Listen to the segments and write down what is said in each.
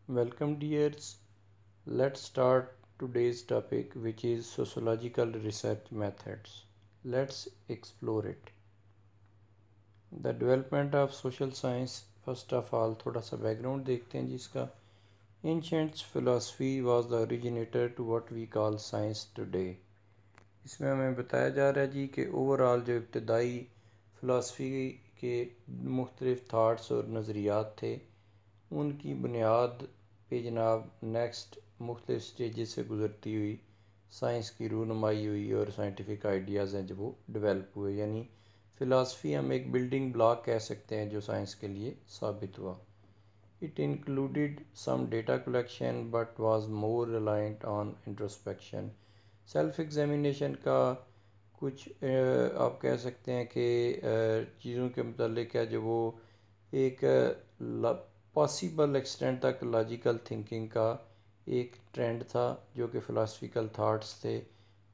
Welcome, dears. Let's start today's topic, which is sociological research methods. Let's explore it. The development of social science. First of all, थोड़ा सा background देखते हैं जिसका Ancient philosophy was the originator to what we call science today. इसमें हमें बताया जा रहा है जी कि ओवरऑल जो इब्तदाई फ़िलासफ़ी के मुख्तलिफ़ थाट्स और नज़रियात थे उनकी बुनियाद पे जनाब नेक्स्ट मुख्तलिफ़ स्टेजेस से गुज़रती हुई साइंस की रूनुमाई हुई और साइंटिफिक आइडियाज़ हैं जो वो डेवलप हुए। यानी फ़िलासफ़ी हम एक बिल्डिंग ब्लॉक कह सकते हैं जो साइंस के लिए साबित हुआ। It included some data collection but was more reliant on introspection. Self examination का कुछ आप कह सकते हैं कि चीज़ों के मुतालिक है जो वो एक पॉसिबल एक्सटेंट तक लॉजिकल थिंकिंग का एक ट्रेंड था जो कि फ़िलासफ़िकल थाट्स थे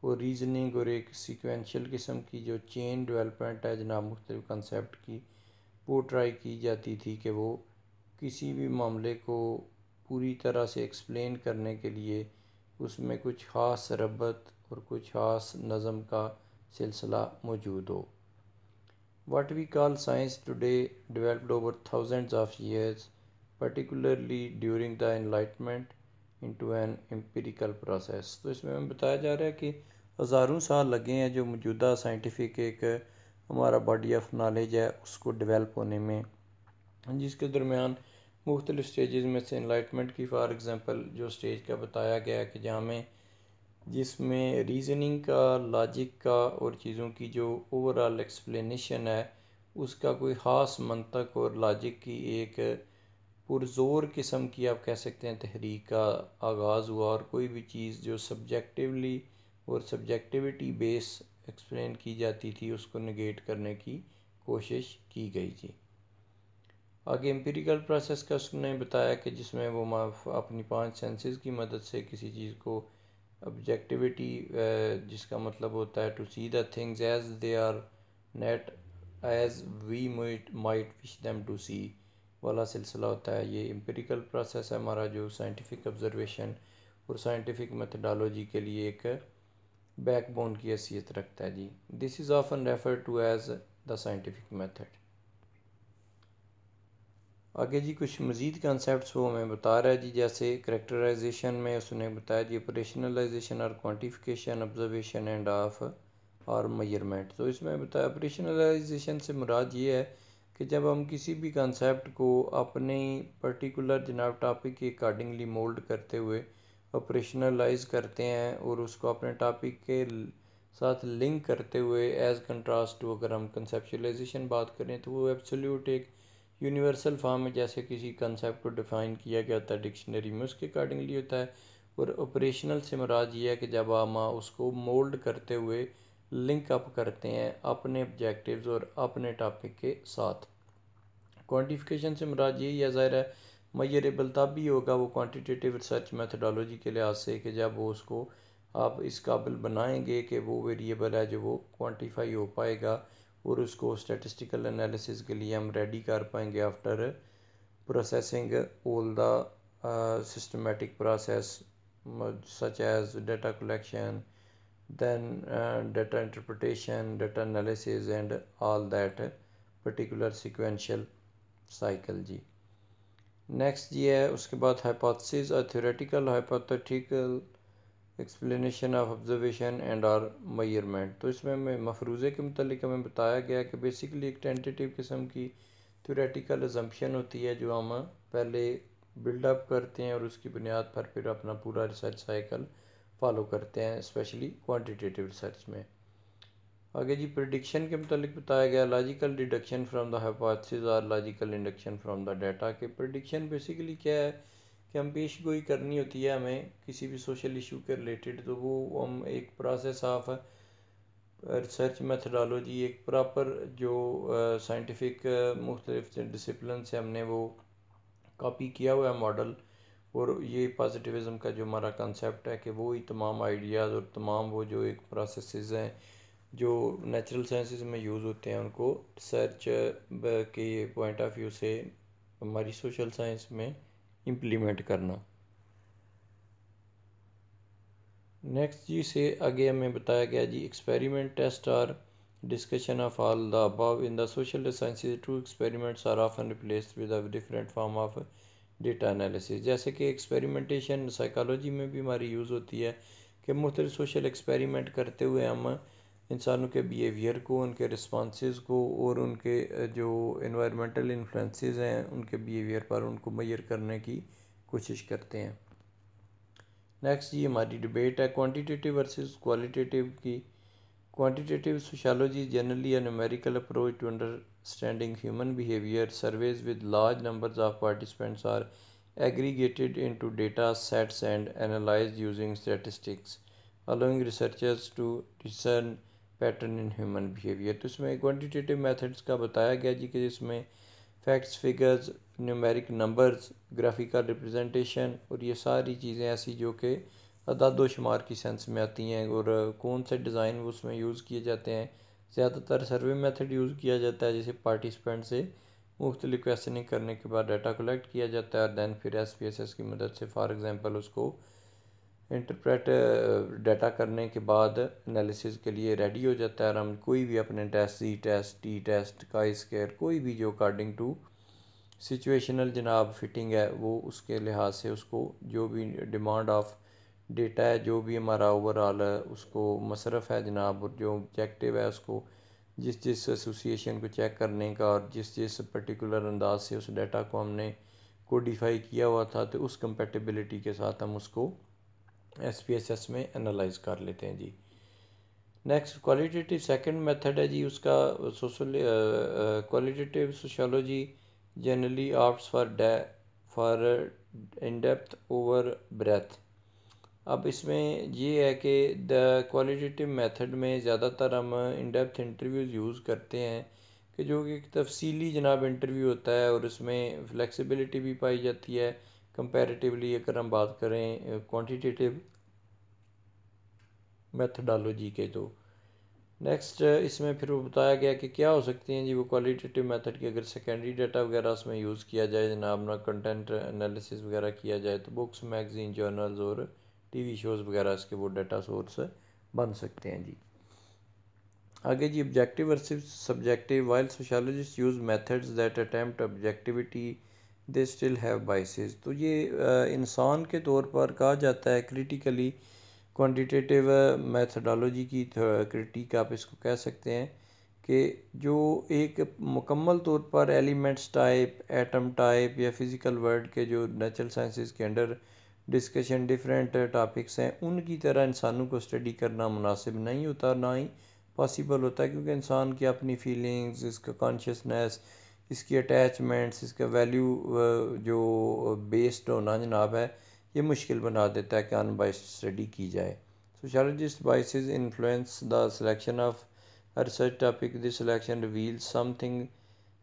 और रीजनिंग और एक सीक्वेंशियल किस्म की जो चेन डेवलपमेंट है जनाब मुख्तलिफ़ कंसेप्ट की वो ट्राई की जाती थी कि वो किसी भी मामले को पूरी तरह से एक्सप्लेन करने के लिए उसमें कुछ ख़ास रबत और कुछ ख़ास नज़म का सिलसिला मौजूद हो। What we call science today developed over thousands of years, particularly during the Enlightenment, into an empirical process. तो इसमें हमें बताया जा रहा है कि हज़ारों साल लगे हैं जो मौजूदा साइंटिफिक एक हमारा बॉडी ऑफ नॉलेज है उसको डेवलप होने में, जिसके दरमियान मुख्तलिफ़ स्टेजेस में से इनलाइटमेंट की फॉर एग्ज़ाम्पल जो स्टेज का बताया गया है कि जहाँ में जिसमें रीज़निंग का लॉजिक का और चीज़ों की जो ओवरऑल एक्सप्लेनेशन है उसका कोई ख़ास मंतक और लॉजिक की एक पुरज़ोर किस्म की आप कह सकते हैं तहरीक का आगाज़ हुआ और कोई भी चीज़ जो सब्जेक्टिवली और सब्जेक्टिविटी बेस एक्सप्लेन की जाती थी उसको नेगेट करने की कोशिश की गई थी। आगे एम्पिरिकल प्रोसेस का उसने बताया कि जिसमें वो अपनी 5 सेंसेस की मदद से किसी चीज़ को ऑब्जेक्टिविटी जिसका मतलब होता है to see the things as they are not as we might wish them to see वाला सिलसिला होता है। ये एम्पिरिकल प्रोसेस है हमारा जो साइंटिफिक ऑब्जर्वेशन और साइंटिफिक मेथडोलॉजी के लिए एक बैकबोन की हैसियत रखता है जी। This is often refer to as the scientific method. आगे जी कुछ मज़ीद कंसेप्ट्स वो हमें बता रहा है जी, जैसे करेक्टराइजेशन में उसने बताया जी ऑपरेशनलाइजेशन और क्वांटिफिकेशन ऑब्जर्वेशन एंड ऑफ और मेजरमेंट। तो इसमें बताया ऑपरेशनलाइजेशन से मुराद ये है कि जब हम किसी भी कंसेप्ट को अपने पर्टिकुलर जनाब टॉपिक के अकॉर्डिंगली मोल्ड करते हुए ऑपरेशनलाइज करते हैं और उसको अपने टॉपिक के साथ लिंक करते हुए एज़ कंट्रास्ट टू अगर हम कंसेप्चुलाइजेशन बात करें तो वो एब्सोल्यूट एक यूनिवर्सल फॉर्म में जैसे किसी कंसेप्ट को डिफ़ाइन किया गया होता है डिक्शनरी में उसके अकॉर्डिंगली होता है। और ऑपरेशनल से मुराद ये है कि जब हम उसको मोल्ड करते हुए लिंक अप करते हैं अपने ऑब्जेक्टिव्स और अपने टॉपिक के साथ। क्वांटिफिकेशन से मुराद यही है, ज़ाहिर है मेजरेबल तब भी होगा वो क्वांटिटेटिव रिसर्च मेथडोलॉजी के लिहाज से कि जब वो उसको आप इस काबिल बनाएंगे कि वो वेरिएबल है जो वो क्वांटिफाई हो पाएगा और उसको स्टैटिस्टिकल एनालिसिस के लिए हम रेडी कर पाएंगे after processing all the systematic process such as data collection then data interpretation, data analysis and all that particular sequential cycle जी। नेक्स्ट ये है उसके बाद हाइपोथेसिस और theoretical hypothetical explanation of observation and और मेजरमेंट। तो इसमें हमें मफरूज़े के मतलब हमें बताया गया कि बेसिकली एक टेंटेटिव किस्म की थ्योरेटिकल अजम्पशन होती है जो हम पहले बिल्डअप करते हैं और उसकी बुनियाद पर फिर अपना पूरा रिसर्च साइकिल फॉलो करते हैं स्पेशली क्वांटिटेटिव रिसर्च में। आगे जी प्रिडिक्शन के मतलब बताया गया logical deduction from the hypothesis और logical induction from the data. के प्रिडिक्शन बेसिकली क्या है कि हम पेश गोई करनी होती है हमें किसी भी सोशल इशू के रिलेटेड, तो वो हम एक प्रोसेस ऑफ रिसर्च मेथडोलॉजी एक प्रॉपर जो साइंटिफिक मुख्तलिफ डिसिप्लिन से हमने वो कॉपी किया हुआ है मॉडल। और ये पॉजिटिविज़म का जो हमारा कंसेप्ट है कि वो ही तमाम आइडियाज़ और तमाम वो जो एक प्रोसेसेस हैं जो नेचुरल साइंसेस में यूज़ होते हैं उनको रिसर्च के पॉइंट ऑफ व्यू से हमारी सोशल साइंस में इम्प्लीमेंट करना। नेक्स्ट जी से आगे हमें बताया गया जी, experiment test or discussion of all the above in the social sciences. True experiments are often replaced with a different form of data analysis. जैसे कि एक्सपेरिमेंटेशन साइकोलॉजी में भी हमारी यूज़ होती है कि मुख्तलिफ सोशल एक्सपेरिमेंट करते हुए हम इंसानों के बिहेवियर को, उनके रिस्पॉन्सेज को और उनके जो इन्वायरमेंटल इन्फ्लुएंसेस हैं उनके बिहेवियर पर उनको मेजर करने की कोशिश करते हैं। नेक्स्ट ये हमारी डिबेट है क्वांटिटेटिव वर्सेस क्वालिटेटिव की। Quantitative sociology is generally a numerical approach to understanding human behavior. Surveys with large numbers of participants are aggregated into data sets and analyzed using statistics, allowing researchers to discern pattern in human behavior. तो इसमें quantitative methods का बताया गया जी कि जिसमें facts, figures, numeric numbers, graphical representation और ये सारी चीज़ें ऐसी जो कि अदाद शुमार की सेंस में आती हैं और कौन से डिज़ाइन उसमें यूज़ किए जाते हैं। ज़्यादातर सर्वे मेथड यूज़ किया जाता है, जैसे पार्टिसिपेंट से मुख्तलिफ क्वेश्चनिंग करने के बाद डाटा कलेक्ट किया जाता है और दैन फिर SPSS की मदद से फॉर एग्ज़ाम्पल उसको इंटरप्रेट डाटा करने के बाद एनालिसिस के लिए रेडी हो जाता है और हम कोई भी अपने test, C test, T test, chi square, कोई भी जो अकॉर्डिंग टू सिचुएशनल जनाब फिटिंग है वो उसके लिहाज से उसको जो भी डिमांड ऑफ डेटा है, जो भी हमारा ओवरऑल उसको मसरफ़ है जनाब, और जो ऑब्जेक्टिव है उसको जिस एसोसिएशन को चेक करने का और जिस पर्टिकुलर अंदाज से उस डाटा को हमने कोडिफाई किया हुआ था, तो उस कंपेटिबिलिटी के साथ हम उसको SPSS में एनालाइज कर लेते हैं जी। नेक्स्ट क्वालिटेटिव सेकंड मेथड है जी उसका social qualitative sociology generally opts for in depth over breadth. अब इसमें ये है कि द क्वालिटेटिव मेथड में ज़्यादातर हम इन डेप्थ इंटरव्यूज़ यूज़ करते हैं कि जो कि एक तफसीली जनाब इंटरव्यू होता है और इसमें फ्लेक्सिबिलिटी भी पाई जाती है कंपैरेटिवली अगर हम बात करें क्वांटिटेटिव मेथडोलॉजी के। तो नेक्स्ट इसमें फिर वो बताया गया कि क्या हो सकती हैं जी वो क्वालिटेटिव मेथड की, अगर सेकेंडरी डाटा वगैरह उसमें यूज़ किया जाए जनाब ना, कंटेंट एनालिसिस वगैरह किया जाए तो बुक्स, मैगजीन, जर्नल्स और TV शोज़ वगैरह इसके वो डाटा सोर्स बन सकते हैं जी। आगे जी objective versus subjective. While sociologist use methods that attempt objectivity they still have biases. तो ये इंसान के तौर पर कहा जाता है क्रिटिकली क्वांटिटेटिव मेथडोलॉजी की क्रिटिक आप इसको कह सकते हैं कि जो एक मुकम्मल तौर पर एलिमेंट्स टाइप, एटम टाइप या फिज़िकल वर्ल्ड के जो नेचुरल साइंसेस के अंडर डिस्कशन डिफरेंट टॉपिक्स हैं उनकी तरह इंसानों को स्टडी करना मुनासिब नहीं होता, ना ही पॉसिबल होता है, क्योंकि इंसान की अपनी फीलिंग्स, इसका कॉन्शियसनेस, इसकी अटैचमेंट्स, इसका वैल्यू जो बेस्ड होना जनाब है ये मुश्किल बना देता है कि अनबाइस्ड स्टडी की जाए। Sociologist biases influence the selection of research topic. This selection reveals something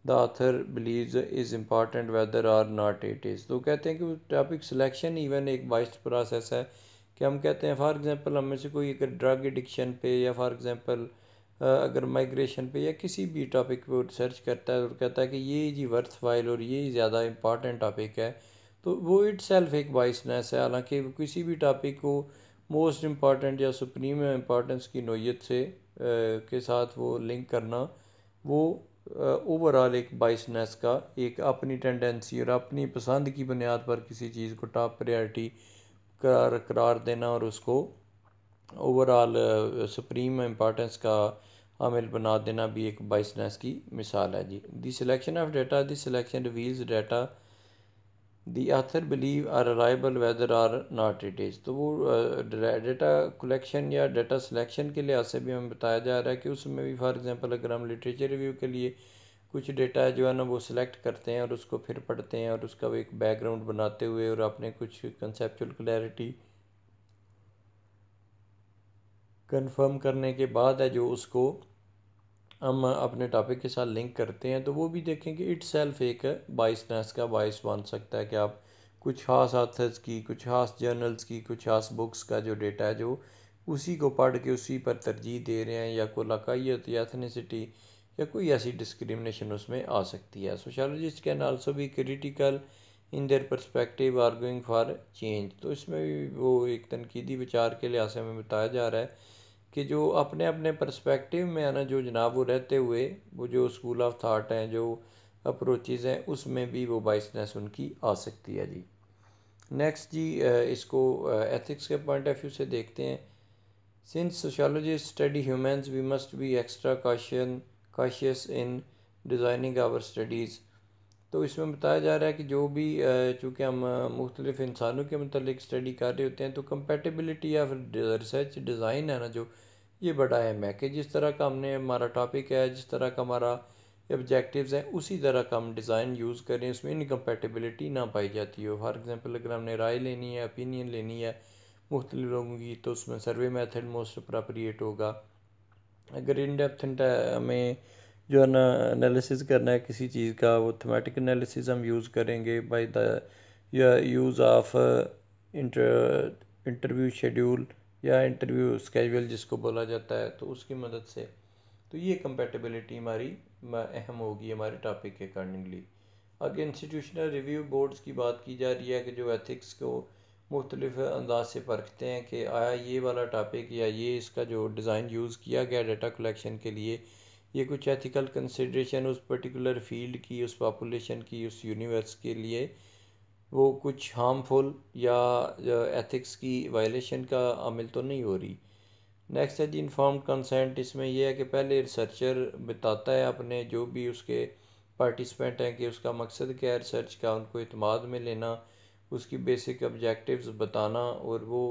the author believes is important whether or not it is. तो कहते हैं कि वो टॉपिक सिलेक्शन इवन एक बाइस्ड प्रोसेस है कि हम कहते हैं फॉर एग्जांपल हम में से कोई अगर ड्रग एडिक्शन पे या फॉर एग्जांपल अगर माइग्रेशन पे या किसी भी टॉपिक पे रिसर्च करता है और कहता है कि ये जी वर्थ वाइल और ये ज़्यादा इंपॉर्टेंट टॉपिक है, तो वो इट सेल्फ एक बाइसनेस है। हालांकि किसी भी टॉपिक को मोस्ट इम्पॉर्टेंट या सुप्रीम इम्पॉर्टेंस की नोयत से के साथ वो लिंक करना वो ओवरऑल एक बाइसनेस का एक अपनी टेंडेंसी और अपनी पसंद की बुनियाद पर किसी चीज़ को टॉप प्रायोरिटी करार देना और उसको ओवरऑल सुप्रीम इम्पॉर्टेंस का हामिल बना देना भी एक बाइसनेस की मिसाल है जी। The selection of data. This selection reveals data the author believe are reliable whether or not it is. तो वो डाटा कलेक्शन या डाटा सिलेक्शन के लिहाज से भी हमें बताया जा रहा है कि उसमें भी फॉर एग्जांपल अगर हम लिटरेचर रिव्यू के लिए कुछ डेटा जो है ना वो सिलेक्ट करते हैं और उसको फिर पढ़ते हैं और उसका एक बैकग्राउंड बनाते हुए और अपने कुछ कंसेप्चुअल क्लैरिटी कंफर्म करने के बाद है जो उसको हम अपने टॉपिक के साथ लिंक करते हैं, तो वो भी देखें कि इट सेल्फ एक बाइसनेस का बाइस बन सकता है कि आप कुछ खास ऑथर्स की, कुछ खास जर्नल्स की, कुछ खास बुक्स का जो डेटा है जो उसी को पढ़ के उसी पर तरजीह दे रहे हैं, या कोई लकायत या एथनिसिटी या कोई ऐसी डिस्क्रिमिनेशन उसमें आ सकती है। Sociologist can also be critical in their perspective arguing for change. तो इसमें भी वो एक तनकीदी विचार के लिहाज से हमें बताया जा रहा है कि जो अपने अपने पर्सपेक्टिव में है ना, जो जनाब वो रहते हुए वो जो स्कूल ऑफ थाट हैं, जो अप्रोचेज़ हैं, उसमें भी वो बाइसनेस उनकी आ सकती है जी। नेक्स्ट जी, इसको एथिक्स के पॉइंट ऑफ व्यू से देखते हैं। Since sociologist study humans we must be extra cautious in designing our studies. तो इसमें बताया जा रहा है कि जो भी चूँकि हम मुख्तलिफ इंसानों के मतलब स्टडी कर रहे होते हैं, तो कंपेटिबिलिटी ऑफ रिसर्च डिज़ाइन है ना, जो ये बड़ा अहम है कि जिस तरह का हमने हमारा टॉपिक है, जिस तरह का हमारा ऑब्जेक्टिव्स हैं, उसी तरह का हम डिज़ाइन यूज़ करें, उसमें इनकम्पेटिबिलिटी ना पाई जाती हो। फॉर एग्ज़ाम्पल अगर हमने राय लेनी है, ओपिनियन लेनी है मुख्तलिफ लोगों की, तो उसमें सर्वे मेथड मोस्ट अप्रोप्रिएट होगा। अगर इन डेप्थ हमें जो है ना एनालिसिस करना है किसी चीज़ का, वो थीमेटिक एनालिसिस हम यूज़ करेंगे by the use of interview schedule या इंटरव्यू स्केड्यूल जिसको बोला जाता है, तो उसकी मदद से। तो ये कंपेटिबिलिटी हमारी अहम होगी हमारे टॉपिक के अकॉर्डिंगली। आगे इंस्टीट्यूशनल रिव्यू बोर्ड्स की बात की जा रही है कि जो एथिक्स को मुख्तलिफ अंदाज से परखते हैं कि आया ये वाला टॉपिक या ये इसका जो डिज़ाइन यूज़ किया गया डाटा कलेक्शन के लिए, ये कुछ एथिकल कंसिड्रेशन उस पर्टिकुलर फील्ड की, उस पॉपुलेशन की, उस यूनिवर्स के लिए वो कुछ हार्मफुल या एथिक्स की वायलेशन का आमिल तो नहीं हो रही। नेक्स्ट है जी इन्फॉर्म्ड कंसेंट। इसमें यह है कि पहले रिसर्चर बताता है अपने जो भी उसके पार्टिसिपेंट हैं कि उसका मकसद क्या है रिसर्च का, उनको इत्माद में लेना, उसकी बेसिक ऑब्जेक्टिव्स बताना, और वो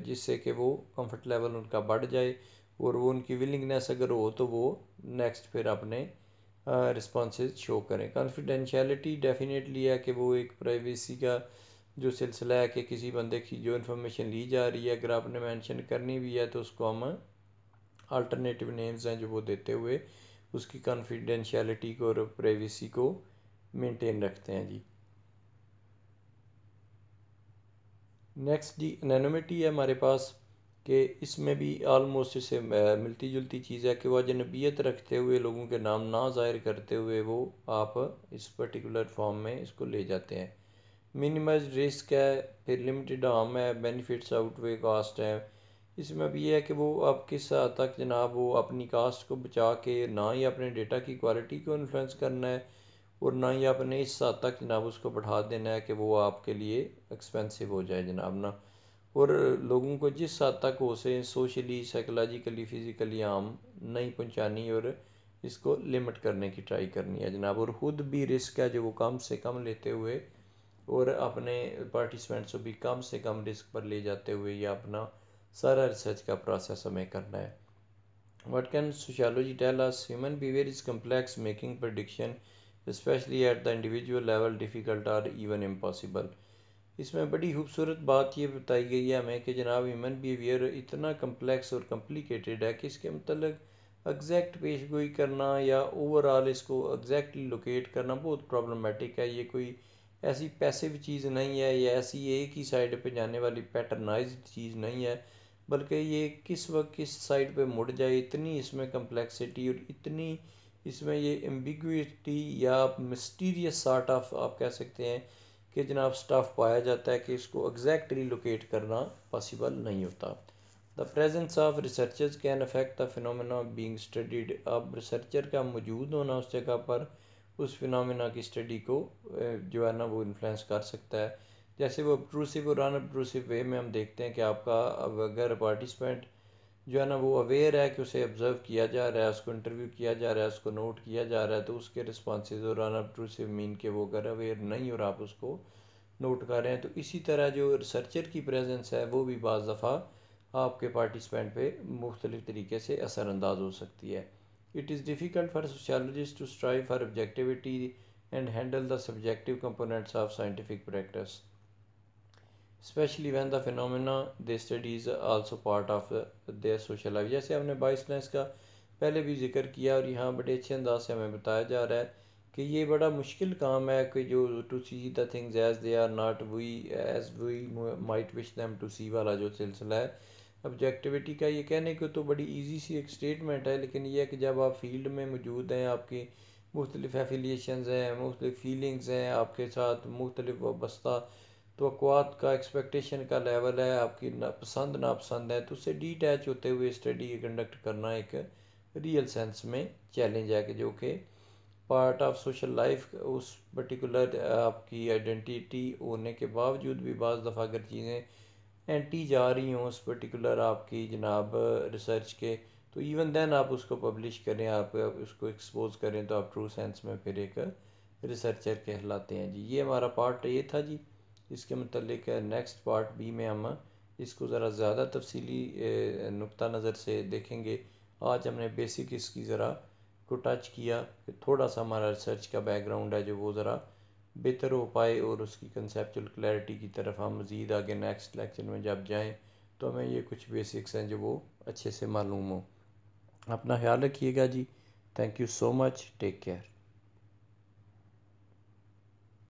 जिससे कि वो कंफर्ट लेवल उनका बढ़ जाए और वो उनकी विलिंगनेस अगर हो तो वो नेक्स्ट फिर अपने रिस्पॉन्सेज शो करें। कॉन्फिडेंशियलिटी डेफिनेटली है कि वो एक प्राइवेसी का जो सिलसिला है कि किसी बंदे की जो इन्फॉर्मेशन ली जा रही है, अगर आपने मेंशन करनी भी है तो उसको हम अल्टरनेटिव नेम्स हैं जो वो देते हुए उसकी कॉन्फिडेंशियलिटी को और प्राइवेसी को मेंटेन रखते हैं जी। नेक्स्ट जी एनोनिमिटी है हमारे पास, कि इसमें भी आलमोस्ट इससे मिलती जुलती चीज़ है कि वह अजनबियत रखते हुए लोगों के नाम ना ज़ाहिर करते हुए वो आप इस पर्टिकुलर फॉर्म में इसको ले जाते हैं। मिनिमाइज रिस्क है, फिर लिमिटेड हार्म है, बेनिफिट्स आउटवे कास्ट है। इसमें भी ये है कि वो आप किस हद तक जनाब वो अपनी कास्ट को बचा के ना ही अपने डेटा की क्वालिटी को इन्फ्लुएंस करना है, और ना ही आपने इस हद तक जनाब उसको बढ़ा देना है कि वो आपके लिए एक्सपेंसिव हो जाए जनाब ना। और लोगों को जिस हद तक हो सके सोशली, साइकोलॉजिकली, फ़िज़िकली हार्म नहीं पहुंचानी और इसको लिमिट करने की ट्राई करनी है जनाब। और ख़ुद भी रिस्क है जो वो कम से कम लेते हुए और अपने पार्टिसिपेंट्स को भी कम से कम रिस्क पर ले जाते हुए ये अपना सारा रिसर्च का प्रोसेस हमें करना है। What can sociology tell us? Human behavior is complex, making prediction, especially at the individual level, difficult or even impossible. इसमें बड़ी खूबसूरत बात ये बताई गई है हमें कि जनाब ह्यूमन बिहेवियर इतना कम्प्लेक्स और कम्प्लिकेटेड है कि इसके मतलब एग्जैक्ट पेश गोई करना या ओवरऑल इसको एग्जैक्टली लोकेट करना बहुत प्रॉब्लमेटिक है। ये कोई ऐसी पैसिव चीज़ नहीं है या ऐसी एक ही साइड पे जाने वाली पैटर्नाइज्ड चीज़ नहीं है, बल्कि ये किस वक्त किस साइड पे मुड़ जाए, इतनी इसमें कम्प्लेक्सिटी और इतनी इसमें ये एम्बिगुइटी या मिस्टीरियस सॉर्ट ऑफ आप कह सकते हैं कि जनाब स्टफ़ पाया जाता है कि इसको एग्जैक्टली लोकेट करना पॉसिबल नहीं होता। The presence of researchers can affect the phenomena being studied. अब रिसर्चर का मौजूद होना उस जगह पर उस फिनोमेना की स्टडी को जो है ना वो इन्फ्लुएंस कर सकता है। जैसे वो ऑब्ट्रूसिव और अनऑब्ट्रूसिव वे में हम देखते हैं कि आपका अगर पार्टिसिपेंट जो है ना वो अवेयर है कि उसे ऑब्ज़र्व किया जा रहा है, उसको इंटरव्यू किया जा रहा है, उसको नोट किया जा रहा है, तो उसके रिस्पॉन्सेज और अनऑब्ट्रूसिव मीन के वो अगर अवेयर नहीं और आप उसको नोट कर रहे हैं, तो इसी तरह जो रिसर्चर की प्रेजेंस है वो भी बाज़ दफ़ा आपके पार्टिसिपेंट पे मुख्तलिफ़ तरीके से असरानंदाज हो सकती है। It is difficult for sociologist to strive for objectivity and handle the subjective components of scientific practice, especially when the phenomena they study is also part of their social life। जैसे हमने बाइसनेस का पहले भी जिक्र किया और यहाँ बड़े अच्छे अंदाज से हमें बताया जा रहा है कि ये बड़ा मुश्किल काम है कि जो to see the things as they are not we as we might wish them to see वाला जो सिलसिला है ऑब्जेक्टिविटी का, ये कहने को तो बड़ी इजी सी एक स्टेटमेंट है, लेकिन ये है कि जब आप फील्ड में मौजूद हैं, आपकी मुख्तलिफ़ एफिलिएशंस हैं, मुख्तलिफ़ फीलिंग्स हैं आपके साथ, मुख्तलिफ़ वाबस्ता तवक्कुआत का एक्सपेक्टेशन का लेवल है, आपकी ना पसंद नापसंद है, तो उससे डीटैच होते हुए स्टडी कंडक्ट करना एक रियल सेंस में चैलेंज है कि जो कि पार्ट ऑफ सोशल लाइफ उस पर्टिकुलर आपकी आइडेंटिटी होने के बावजूद भी बाज़ दफ़ा अगर चीज़ें एंटी जा रही हों उस पर्टिकुलर आपकी जनाब रिसर्च के, तो इवन देन आप उसको पब्लिश करें, आप उसको एक्सपोज करें, तो आप ट्रू सेंस में फिर एक रिसर्चर कहलाते हैं जी। ये हमारा पार्ट ये था जी। इसके मतलब नेक्स्ट पार्ट बी में हम इसको ज़रा ज़्यादा तफसीली नुक्ता नज़र से देखेंगे। आज हमने बेसिक इसकी ज़रा को टच किया, फिर थोड़ा सा हमारा रिसर्च का बैकग्राउंड है जो वो ज़रा बेहतर हो पाए और उसकी कंसेप्चुअल क्लैरिटी की तरफ हम मज़ीद आगे नेक्स्ट लेक्चर में जब जाएं तो हमें ये कुछ बेसिक्स हैं जो वो अच्छे से मालूम हो। अपना ख्याल रखिएगा जी। Thank you so much. Take care.